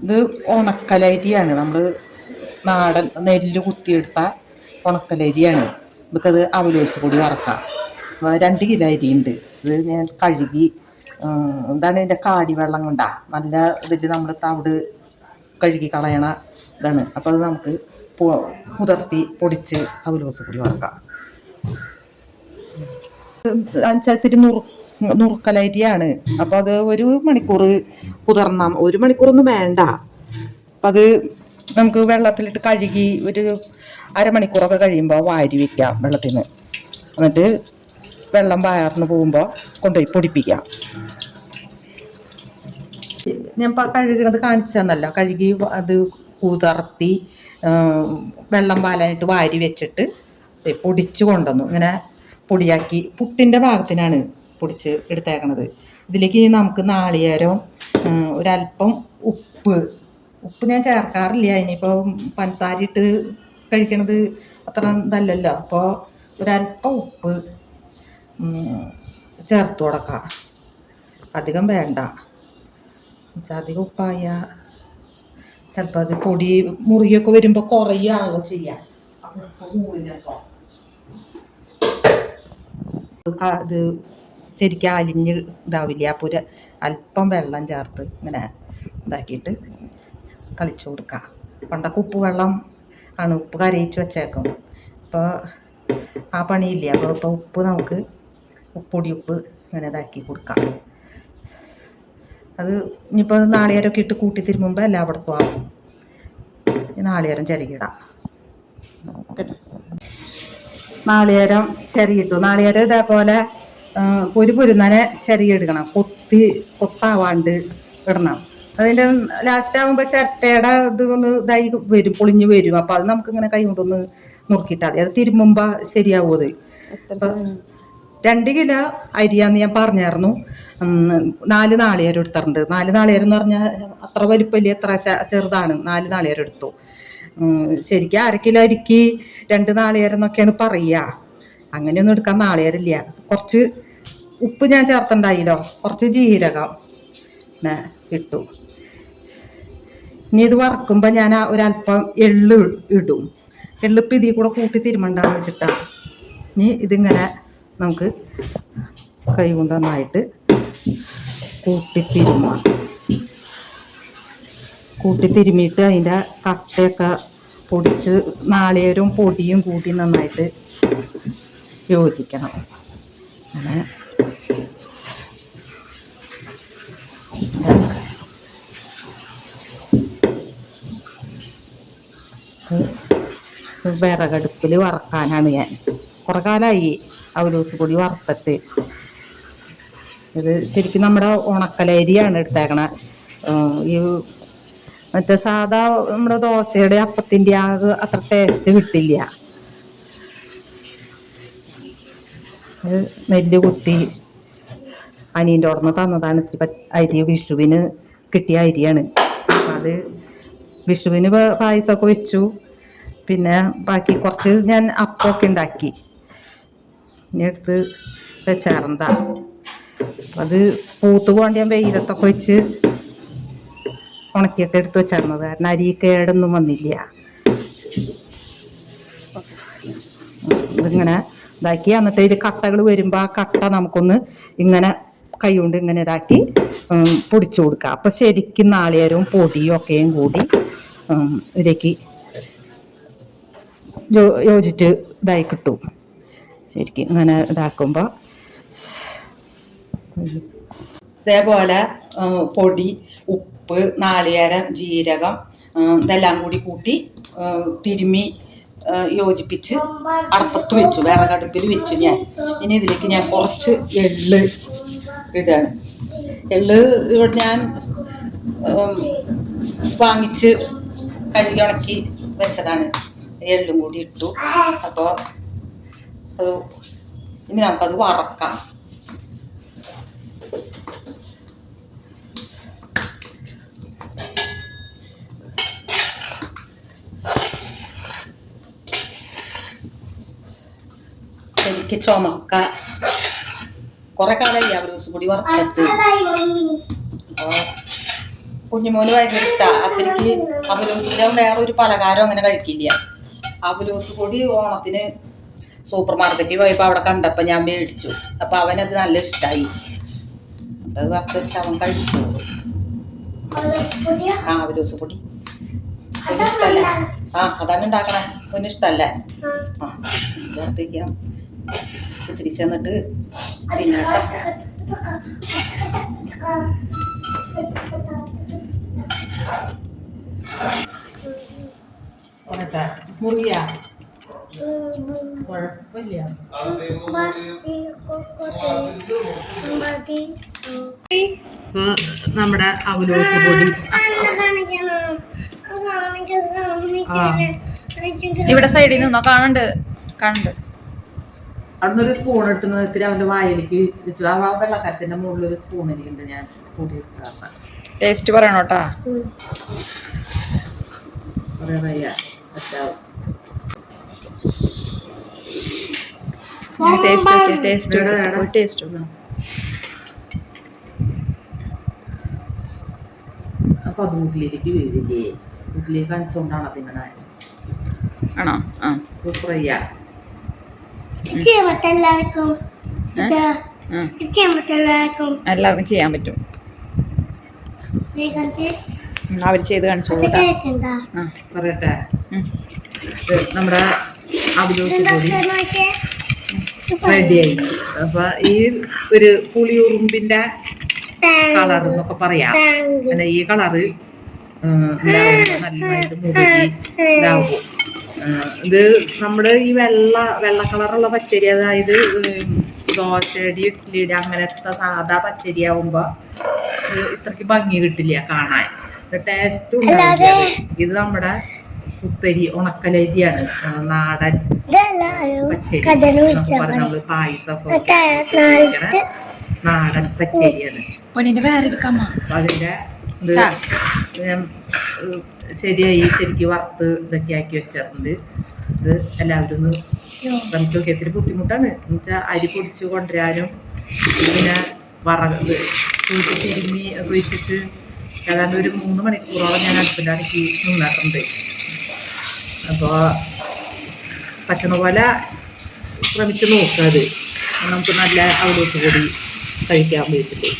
ഇത് ഉണക്കലരിയാണ്. നമ്മൾ നാടൻ നെല്ല് കുത്തിയെടുത്ത ഉണക്കലരിയാണ്. നമുക്കത് അവലോസ് പൊടി വറക്കാം. 2 കിലോ അരിയുണ്ട്. ഇത് ഞാൻ കഴുകി എന്താണ് ഇതിൻ്റെ കാടി വെള്ളം കൊണ്ടാ നല്ല ഇതിൽ നമ്മൾ തവിട് കഴുകി കളയണ ഇതാണ്. അപ്പോൾ അത് നമുക്ക് കുതിർത്തി പൊടിച്ച് അവലോസ് പൊടി വറക്കാം. ഇത്തിരി നുറുക്കലരിയാണ്. അപ്പോൾ അത് 1 മണിക്കൂർ കുതിർന്നാൽ, 1 മണിക്കൂറൊന്നും വേണ്ട. അപ്പം അത് നമുക്ക് വെള്ളത്തിലിട്ട് കഴുകി ഒരു അരമണിക്കൂറൊക്കെ കഴിയുമ്പോൾ വാരി വയ്ക്കാം വെള്ളത്തിൽ നിന്ന്. എന്നിട്ട് വെള്ളം വാർന്ന് പോകുമ്പോൾ കൊണ്ടുപോയി പൊടിപ്പിക്കാം. ഞാൻ കഴുകണത് കാണിച്ചു തന്നല്ലോ. കഴുകി അത് കുതിർത്തി വെള്ളം വാലായിട്ട് വാരി വെച്ചിട്ട് പൊടിച്ച് കൊണ്ടുവന്നു. ഇങ്ങനെ പൊടിയാക്കി പുട്ടിൻ്റെ പാകത്തിനാണ് പൊടിച്ച് എടുത്തേക്കണത്. ഇതിലേക്ക് നമുക്ക് നാളികേരം, ഒരല്പം ഉപ്പ് ഞാൻ ചേർക്കാറില്ല. ഇനിയിപ്പോൾ പഞ്ചസാര ഇട്ട് കഴിക്കണത് അത്ര നല്ലല്ലോ. അപ്പോൾ ഒരല്പം ഉപ്പ് ചേർത്ത് കൊടുക്കാം. അധികം വേണ്ട. അധികം ഉപ്പായ ചിലപ്പോൾ അത് പൊടി മുറിയൊക്കെ വരുമ്പോൾ കുറയുകയാണല്ലോ ചെയ്യാം. ഇത് ശരിക്കും അലിഞ്ഞ് ഇതാവില്ല. അപ്പോൾ അല്പം വെള്ളം ചേർത്ത് ഇങ്ങനെ ഇതാക്കിയിട്ട് കളിച്ചു കൊടുക്കുക. പണ്ടൊക്കെ ഉപ്പ് വെള്ളം ആണ്, ഉപ്പ് കരയിച്ച് വെച്ചേക്കും. ഇപ്പോൾ ആ പണിയില്ല. അപ്പോൾ ഉപ്പ് നമുക്ക് ഉപ്പ് ഇങ്ങനെ ഇതാക്കി കൊടുക്കാം. അത് ഇനിയിപ്പോൾ നാളികേരമൊക്കെ ഇട്ട് കൂട്ടി തിരുമ്പുമ്പോൾ എല്ലായിടത്തും ആവും. നാളികേരം ചിരകിടാം കേട്ടോ. നാളികേരം ചിരകിട്ടു. നാളികേരം ഇതേപോലെ പൊരുന്നനെ ചിരകിയെടുക്കണം. കൊത്താവാണ്ട് ഇടണം. അതിൻ്റെ ലാസ്റ്റ് ആകുമ്പോൾ ചിരട്ടയുടെ ഇത് ഒന്ന് ഇതായി വരും, പൊളിഞ്ഞ് വരും. അപ്പോൾ അത് നമുക്കിങ്ങനെ കൈ കൊണ്ടൊന്ന് നുറുക്കിയിട്ടാൽ മതി. അത് തിരുമ്പുമ്പോൾ ശരിയാവും. അത് അപ്പോൾ 2 കിലോ അരിയാന്ന് ഞാൻ പറഞ്ഞായിരുന്നു. 4 നാളികേരം എടുത്തിട്ടുണ്ട്. 4 നാളികേരം എന്ന് പറഞ്ഞാൽ അത്ര വലിപ്പമില്ല, എത്ര ചെറുതാണ്. 4 നാളികേരം എടുത്തു. ശരിക്കും 1/2 കിലോ അരിക്ക് 2 നാളികേരം എന്നൊക്കെയാണ് പറയുക. അങ്ങനെയൊന്നും എടുക്കാൻ നാളികേരമില്ല. കുറച്ച് ഉപ്പ് ഞാൻ ചേർത്തുണ്ടായില്ലോ, കുറച്ച് ജീരകം ഇട്ടു. ഇനി ഇത് വറക്കുമ്പോൾ ഞാൻ ഒരല്പം എള്ള് ഇടും. എള്ളിപ്പം ഇതിൽ കൂടെ കൂട്ടി തിരുമണ്ടാന്ന് വെച്ചിട്ടാണ്. ഇനി ഇതിങ്ങനെ നമുക്ക് കൈ കൊണ്ട് നന്നായിട്ട് കൂട്ടി തിരുമിയിട്ട് അതിൻ്റെ കട്ടയൊക്കെ പൊടിച്ച് നാളികേരവും പൊടിയും കൂട്ടി നന്നായിട്ട് യോജിക്കണം. അങ്ങനെ വിറകടുപ്പിൽ വറക്കാനാണ് ഞാൻ. കുറേ കാലമായി അവലോസ് പൊടി വറുത്തിട്ട്. ഇത് ശരിക്കും നമ്മുടെ ഉണക്കലരിയാണ് എടുത്തേക്കണ. ഈ മറ്റേ സാധാ നമ്മുടെ ദോശയുടെ അപ്പത്തിൻ്റെ അത് അത്ര ടേസ്റ്റ് കിട്ടില്ല. അത് നെല്ല് കുത്തി അനിയൻ്റെ ഓർന്ന് തന്നതാണ്. ഇത്തിരി അരി വിഷുവിന് കിട്ടിയ അരിയാണ്. അത് വിഷുവിന് പായസമൊക്കെ വെച്ചു. പിന്നെ ബാക്കി കുറച്ച് ഞാൻ അപ്പമൊക്കെ ഉണ്ടാക്കി. ഇനി എടുത്ത് വെച്ചാറന്താ. അത് പൂത്ത് പോകേണ്ട ഞാൻ വെയിലത്തൊക്കെ വെച്ച് ഉണക്കിയൊക്കെ എടുത്ത് വെച്ചായിരുന്നത്. കാരണം അരി കേടൊന്നും വന്നില്ല. ഇതിങ്ങനെ ഇതാക്കി എന്നിട്ട് ഇതിൽ കട്ടകൾ വരുമ്പോൾ ആ കട്ട നമുക്കൊന്ന് ഇങ്ങനെ കൈ കൊണ്ട് ഇങ്ങനെ ഇതാക്കി പൊടിച്ചു കൊടുക്കുക. അപ്പം ശരിക്കും നാളികേരവും പൊടിയും ഒക്കെയും കൂടി ഇതിലേക്ക് യോജിച്ച് ഇതായി കിട്ടും. ശരിക്കും ഇങ്ങനെ ഇതാക്കുമ്പോൾ ഇതേപോലെ പൊടി, ഉപ്പ്, നാളികേരം, ജീരകം ഇതെല്ലാം കൂട്ടി തിരുമ്മി യോജിപ്പിച്ച് അടുപ്പത്ത് വെച്ചു. വിറകടുപ്പിൽ വെച്ചു ഞാൻ. ഇനി ഇതിലേക്ക് ഞാൻ കുറച്ച് എള്ള് ഇടുകയാണ്. എള്ള് ഇവിടെ ഞാൻ വാങ്ങിച്ച് കഴുകി ഉണക്കി വെച്ചതാണ്. എള്ളും കൂടി ഇട്ടു. അപ്പോൾ അത് ഇനി നമുക്കത് വറക്കാം. എനിക്ക് ചുമക്ക കുറെ കാലമായി അവലോസ് പൊടി വറുത്തിട്ട്. അപ്പോൾ കുഞ്ഞുമോന് ഭയങ്കര ഇഷ്ടമാണ്. അത്തിരിക്ക് അവലോസിന്റെ വേറൊരു പലഹാരം അങ്ങനെ കഴിക്കില്ല. അവലോസ് പൊടി ഓണത്തിന് സൂപ്പർ മാർക്കറ്റിൽ പോയപ്പോൾ അവിടെ കണ്ടപ്പോൾ ഞാൻ മേടിച്ചു. അപ്പൊ അവനത് നല്ല ഇഷ്ടമായി. അത് വറുത്ത് വെച്ച് അവൻ കഴിച്ചു. ആ അവലോസ് പൊടി ഇഷ്ടല്ലേ? ആ അതാണ് ഉണ്ടാക്കണേ. ഒന്നും ഇഷ്ടല്ലേ? ആ വറുത്തേക്കാം. തിരിച്ചു വന്നിട്ട് പിന്നെ മുറിയ കുഴപ്പമില്ല. നമ്മുടെ അവലോസ് പൊടി ഇവിടെ സൈഡിൽ നിന്നോ കാണണ്ട് കാണണ്ട്. അവിടുന്ന് ഒരു സ്പൂൺ എടുത്തുന്ന ഇത്തിരി അവന്റെ വായിലേക്ക് വെച്ചു. ആ വെള്ളക്കരത്തിന്റെ മുകളിൽ ഒരു സ്പൂൺ എനിക്കുണ്ട്. ഞാൻ കൂട്ടി എടുത്ത ടേസ്റ്റ് പറയണോട്ടാ. അപ്പൊ അത് വീട്ടിലേക്ക് വീഴില്ലേ? വീട്ടിലേക്ക് കാണിച്ചോണ്ടാണ് അതിങ്ങനെ ആണോ? ആ സൂപ്പർ. എല്ലാവർക്കും ചെയ്യാൻ പറ്റും. അവർ ചെയ്ത് കാണിച്ചു പറയട്ടെ. നമ്മുടെ അവലോസ് പൊടി റെഡിയായി. അപ്പൊ ഈ ഒരു പുളിയുറുമ്പിന്റെ കളർ എന്നൊക്കെ പറയാം. പിന്നെ ഈ കളറ് നന്നായിട്ട് മുറുകി ഇതാവും. ഇത് നമ്മുടെ ഈ വെള്ള കളറുള്ള പച്ചരി, അതായത് ദോശയുടെ ഇഡ്ഡലിയുടെ അങ്ങനത്തെ സാധാ പച്ചരി ആവുമ്പോ ഇത്രക്ക് ഭംഗി കിട്ടില്ല കാണാൻ. ടേസ്റ്റും ഇത് നമ്മുടെ കുത്തരി ഉണക്കലരിയാണ്. നാടൻ പച്ചരി നമ്മള് പായസമൊക്കെ നാടൻ പച്ചരിയാണ്. അതിന്റെ ഇത് ശരിയായി ശരിക്ക് വറുത്ത് ഇതൊക്കെ ആക്കി വെച്ചിട്ടുണ്ട്. ഇത് എല്ലാവരും ഒന്ന് ശ്രമിച്ചു നോക്കി. ഒത്തിരി ബുദ്ധിമുട്ടാണ് എന്നുവെച്ചാൽ അരി പൊടിച്ച് കൊണ്ടുവരാനും പിന്നെ വറക് തിരുമ്മി ഒക്കെ വെച്ചിട്ട് ഏതാണ്ട് ഒരു 3 മണിക്കൂറോളം ഞാൻ അടുപ്പിൻ്റെ അടുക്കി നിന്നിട്ടുണ്ട്. അപ്പോൾ പറ്റുന്ന പോലെ ശ്രമിച്ച് നോക്കുക. അത് നമുക്ക് നല്ല അവലോസ് പൊടി കഴിക്കാൻ പറ്റില്ലേ?